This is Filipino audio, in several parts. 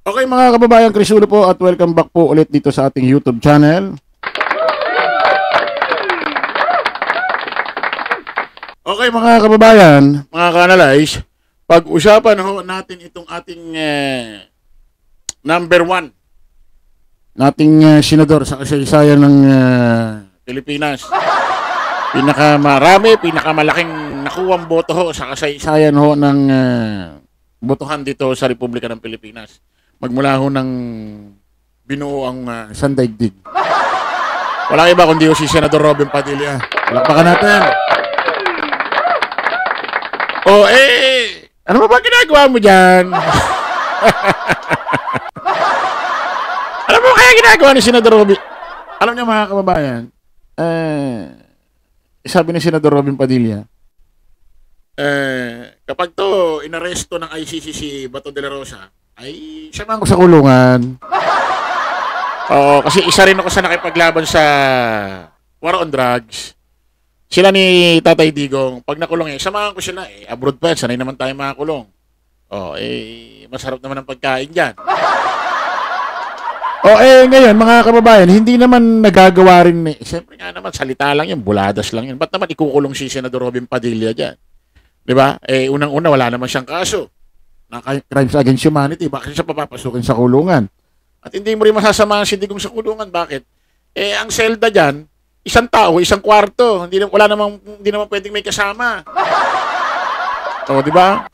Okay mga kababayan, Krisulo po at welcome back po ulit dito sa ating YouTube channel. Okay mga kababayan, mga ka-analyze, pag-usapan ho natin itong ating number one nating senador sa kasaysayan ng Pilipinas. Pinakamarami, pinakamalaking nakuwang boto ho sa kasaysayan ho ng botohan dito sa Republika ng Pilipinas. Magmula ho ng binuo ang sandaigdig. Walang iba kundi si Senador Robin Padilla. Palakpakan natin. Ano ba ginagawa mo dyan? Alam mo kaya ginagawa ni Senador Robin? Alam niyo mga kababayan, sabi ni Senador Robin Padilla, kapag to inaresto ng ICC si Bato de la Rosa, ay samahan ko sa kulungan. Oo, kasi isa rin ako sa nakipaglaban sa war on drugs. Sila ni Tatay Digong, pag nakulong samahan ko sila abroad pa, sanay naman tayo makakulong. Masarap naman ang pagkain dyan. Ngayon, mga kababayan, hindi naman nagagawa rin siyempre nga naman, salita lang yun, buladas lang yun. Ba't naman ikukulong si Senador Robin Padilla dyan? Diba? Unang-una, wala naman siyang kaso na crimes against humanity. Bakit siya papapasukin sa kulungan? At hindi mo rin masasamahan si Digong sa kulungan. Bakit? Ang selda dyan, isang tao, isang kwarto. Hindi naman pwedeng may kasama. Di ba?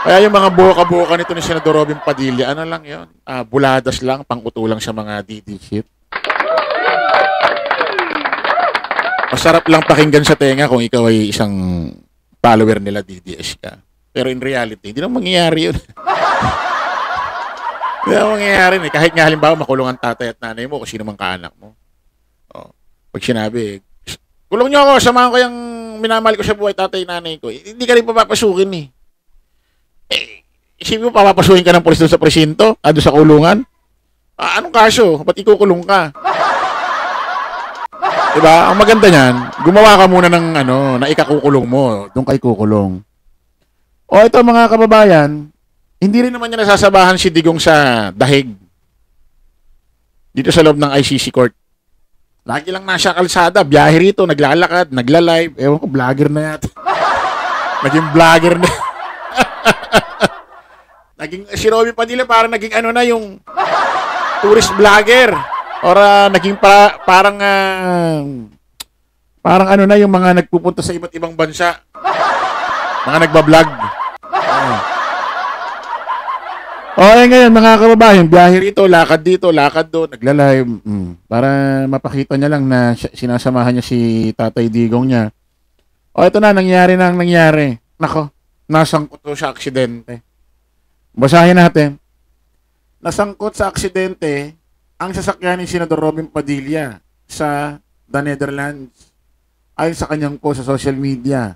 Kaya yung mga buka-buka nito ni Senador Robin Padilla, ano lang yun? Buladas lang, pang-utulang sa mga DD shit. Masarap lang pakinggan sa tenga kung ikaw ay isang follower nila DDS ka. Pero in reality, hindi naman mangyayari yun. Hindi naman mangyayari. Kahit nga halimbawa makulong ang tatay at nanay mo kung sino mang kaanak mo. Pag sinabi, kulong nyo ako, samahan ko yung minamahal ko sa buhay tatay nanay ko. Hindi ka rin papapasukin isipin mo, papapasukin ka ng polis doon sa presinto? Doon sa kulungan? Anong kaso? Ba't ikukulong ka? Diba? Ang maganda niyan, gumawa ka muna ng na ikakukulong mo. Doon ka ikukulong. Ito mga kababayan, hindi rin naman niya nasasabahan si Digong sa dahig. Dito sa loob ng ICC court. Lagi lang nasa kalsada, biyahe rito, naglalakad, nagla-live. Ewan ko, vlogger na yata. Naging vlogger na. Si Robin Padilla parang naging yung tourist vlogger. Or naging parang yung mga nagpupunta sa iba't ibang bansa. Mga nagbablog. Ngayon mga kababayan, biyahe rito, lakad dito, lakad doon, nagla-live. Para mapakita niya lang na sinasamahan niya si Tatay Digong niya. Ito na, nangyari. Nako, nasangkot to sa aksidente. Basahin natin. Nasangkot sa aksidente ang sasakyan ni Senador Robin Padilla sa The Netherlands. Ayon sa kanyang post sa social media.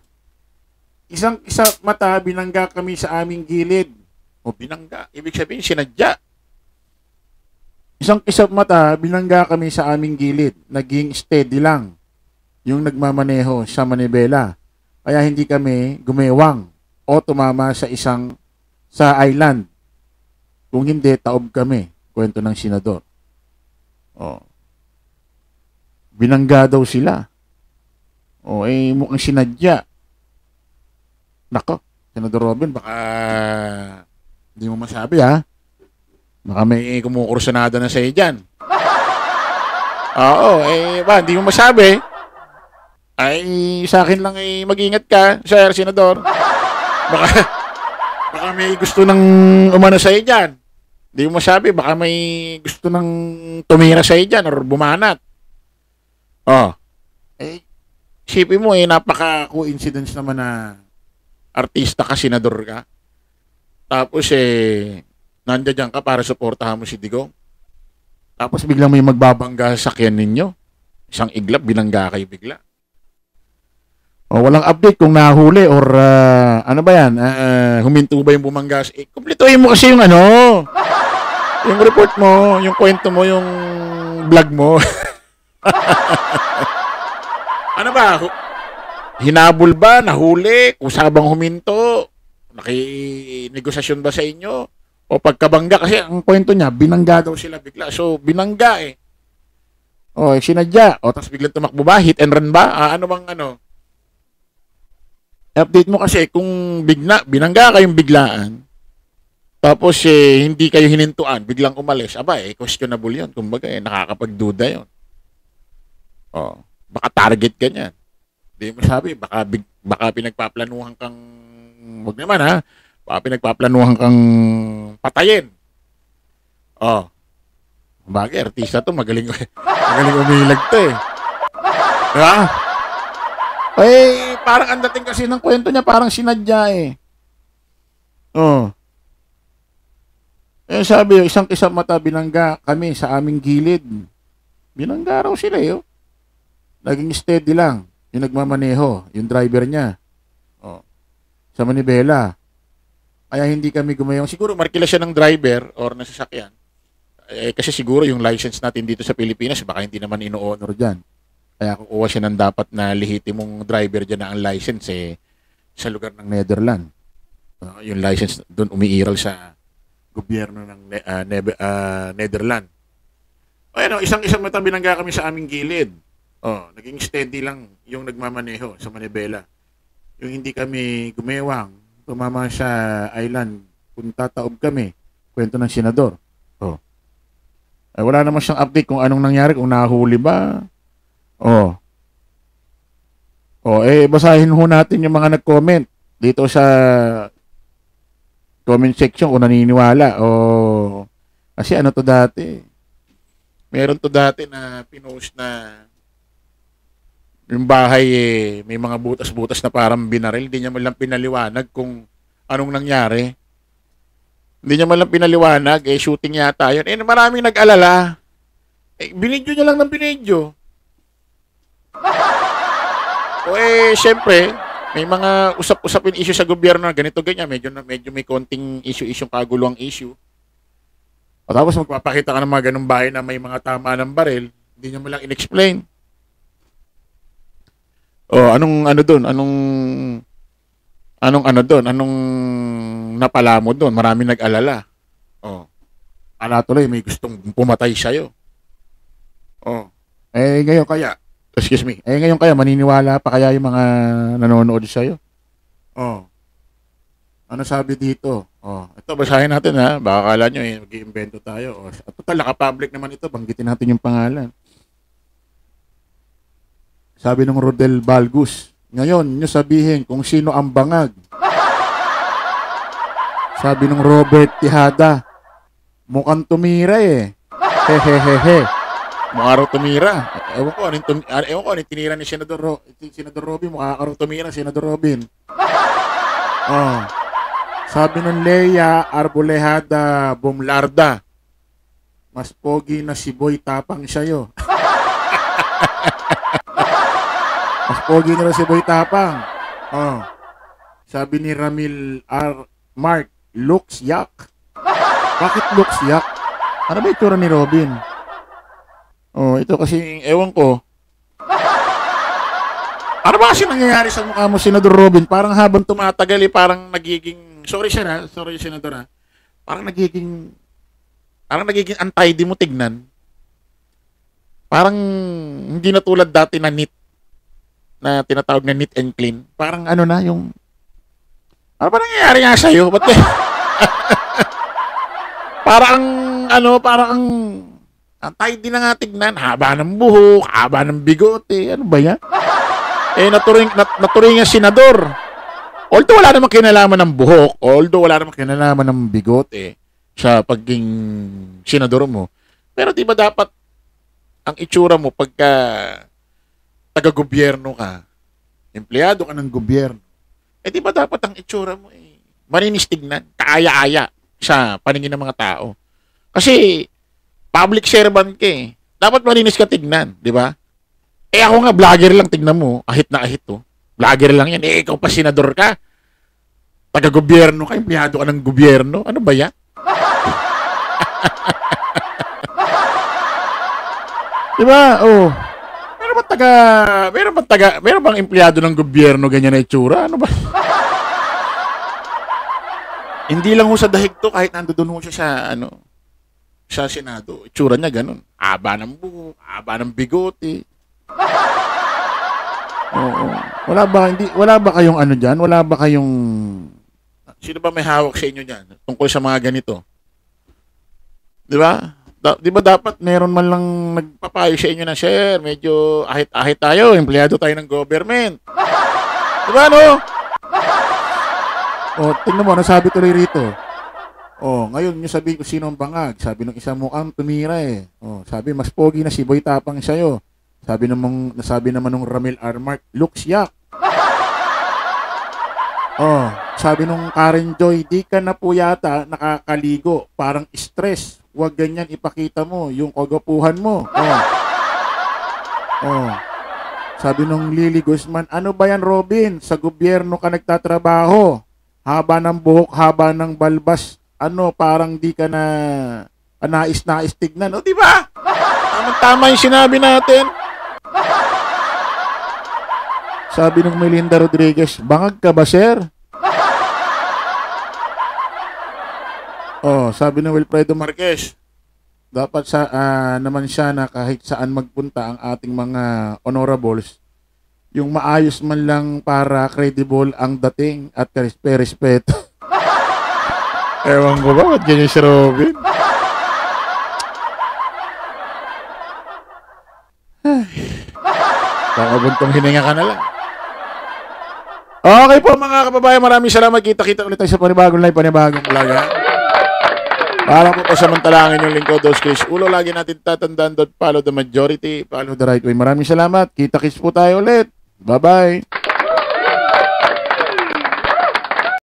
Isang mata, binangga kami sa aming gilid. Binangga. Ibig sabihin, sinadya. Isang mata, binangga kami sa aming gilid. Naging steady lang yung nagmamaneho sa manibela. Kaya hindi kami gumewang o tumama sa island. Kung hindi, taob kami. Kwento ng senador. Binangga daw sila. Mukhang sinadya. Nako, Senador Robin, baka hindi mo masabi baka may kumukursunada na sa'yo dyan. Hindi mo masabi. Sa akin lang mag-ingat ka, Sir Senador. Baka may gusto ng umano sa'yo dyan. Hindi mo masabi, baka may gusto ng tumira sa'yo dyan or bumanat. Isipin mo napaka-coincidence naman na artista ka, senador ka. Tapos nandiyan ka para suportahan mo si Digong. Tapos biglang may magbabangga sa sakyan ninyo. Isang iglap, binangga kayo bigla. Walang update kung nahuli or ano ba yan? Huminto ba yung bumangga? Kumpletuhin mo kasi yung yung report mo, yung kwento mo, yung vlog mo. Ano ba? Hinabol ba? Nahuli? Usabang huminto? Nakinegosasyon ba sa inyo? O O pagkabangga, kasi ang kwento niya, binangga daw sila bigla. So, binangga eh. O, sinadya. O, tapos biglang tumakbo ba? Hit and run ba? Ano bang ano? Update mo kasi kung binangga kayong biglaan, tapos hindi kayo hinintuan, biglang umalis, aba questionable yun. Kumbaga nakakapagduda yun. O, baka target ka niyan. Hindi mo sabi, baka pinagpaplanuhan kang, wag naman ha, baka pinagpaplanuhan kang patayin. Oh. Bagay, artista to, magaling umilag to eh. Diba? Parang ang dating kasi ng kwento niya, parang sinadya eh. Oh. Sabi, isang kisap mata binangga kami sa aming gilid. Binangga raw sila eh. Oh. Naging steady lang. Yung nagmamaneho, yung driver niya. Oh. Sa manibela. Kaya hindi kami gumayong. Siguro markila siya ng driver or ng sasakyan. Kasi siguro yung license natin dito sa Pilipinas, baka hindi naman ino-honor dyan. Kaya kukuha siya ng dapat na lehitimong driver dyan na ang license sa lugar ng Netherlands. Yung license doon umiiral sa gobyerno ng Netherlands. Isang mata binangga kami sa aming gilid. Naging steady lang yung nagmamaneho sa manibela. Yung hindi kami gumewang, tumama sa island, punta taob kami. Kwento ng senador. Wala naman siyang update kung anong nangyari, kung nahuli ba. Basahin ho natin yung mga nag-comment dito sa comment section kung naniniwala. Kasi ano to dati? Meron to dati na pinost na yung bahay may mga butas-butas na parang binaril. Hindi niya man lang pinaliwanag kung anong nangyari. Hindi niya man lang pinaliwanag. Shooting yata yun. Maraming nag-alala. Binidyo niya lang ng binidyo. Siyempre, may mga usap-usapin issue sa gobyerno na ganito, ganyan. Medyo may konting issue kaguluhang issue. Tapos magpapakita ka ng mga ganung bahay na may mga tama ng baril. Hindi niya man lang in-explain. Anong ano doon? Anong napala mo doon? Maraming nag-alala. Ala tuloy, may gustong pumatay sa'yo. Ngayon kaya, excuse me, ngayon kaya maniniwala pa kaya yung mga nanonood sa'yo? Ano sabi dito? Ito, basahin natin ha. Baka kala nyo mag-iimbento tayo. Total, naka-public naman ito. Banggitin natin yung pangalan. Sabi ng Rodel Balgus, ngayon, nyo sabihin kung sino ang bangag. Sabi ng Robert Tihada, mukhang tumira eh. Hehehehe. Mukha raw tumira. Ewan ko anong tinira ni Senador Robin. Mukha raw tumira, Senador Robin. Sabi ng Leia Arbolehada Bumlarda, mas pogi na si Boy Tapang sa'yo. Mas pogi na si Boy Tapang. Sabi ni Ramil Mark, looks yak. Bakit looks yak? Ano ba itsura ni Robin? Ito kasi, ewan ko. Ano ba kasi nangyayari sa mukha mo, Senador Robin? Parang habang tumatagal, parang nagiging, sorry Senador parang nagiging untidy mo tignan. Parang hindi na tulad dati na neat, na tinatawag na neat and clean. Parang ano na yung, ano ba nangyayari nga sa'yo? Ba't parang ang tidy na nga tignan. Haba ng buhok, haba ng bigote. Ano ba yan? Naturing nga senador. Although wala namang kinalaman ng buhok, although wala namang kinalaman ng bigote sa pagiging senador mo. Pero di ba dapat ang itsura mo pagka taga-gobyerno ka, empleyado ka ng gobyerno, di ba dapat ang itsura mo maninis tignan, kaaya-aya sa paningin ng mga tao. Kasi public servant ka dapat malinis ka tignan, di ba? Ako nga, vlogger lang, tignan mo, ahit na ahit to. Vlogger lang yan. Ikaw pa senador ka. Taga-gobyerno ka, empleyado ka ng gobyerno. Ano ba yan? di ba? Meron bang empleyado ng gobyerno ganyan na itsura? Ano ba? Hindi lang ho sa dahig to, kahit nandoon ho siya sa, sa Senado. Itsura niya ganun. Aba ng buhok, aba ng bigote. Oo. Wala ba kayong ano diyan? Wala ba kayong sino ba may hawak sa inyo diyan tungkol sa mga ganito? 'Di ba? 'Di ba dapat meron man lang nagpapayo sa inyo na, sir, medyo ahit-ahit tayo, empleyado tayo ng government. 'Di ba no? Oh, tingnan mo, nasabi tuloy rito. Oh, ngayon yung sabi ko sino ang bangag. Sabi ng isang mukhang tumira eh. Oh, sabi mas pogi na si Boy Tapang sa'yo. Nasabi naman ng Ramil Armark, looks yak. Oh, sabi nung Karen Joy, di ka na po yata nakakaligo. Parang stress. Huwag ganyan ipakita mo yung kagapuhan mo. Oh. Oh. Sabi nung Lily Guzman, ano ba yan Robin? Sa gobyerno ka nagtatrabaho. Haba ng buhok, haba ng balbas. Ano, parang di ka na nais-nais tignan. O, di ba? Tama yung sinabi natin. Sabi ng Melinda Rodriguez, bangag ka ba, sir? Oh, sabi ng Wilfredo Marquez, dapat naman siya na kahit saan magpunta ang ating mga honorables, yung maayos man lang para credible ang dating at respeto. Ewan ko ba, ba't ganyan si Robin? Baka buntong hininga ka na lang. Okay po mga kababayan, maraming salamat. Kita-kita ulit tayo sa panibagong live, panibagong vlog. Para po pasamantalangin yung lingkod, those Chris Ulo. Lagi natin tatandaan, don't follow the majority, follow the right way. Maraming salamat. Kita-kits po tayo ulit. Bye-bye.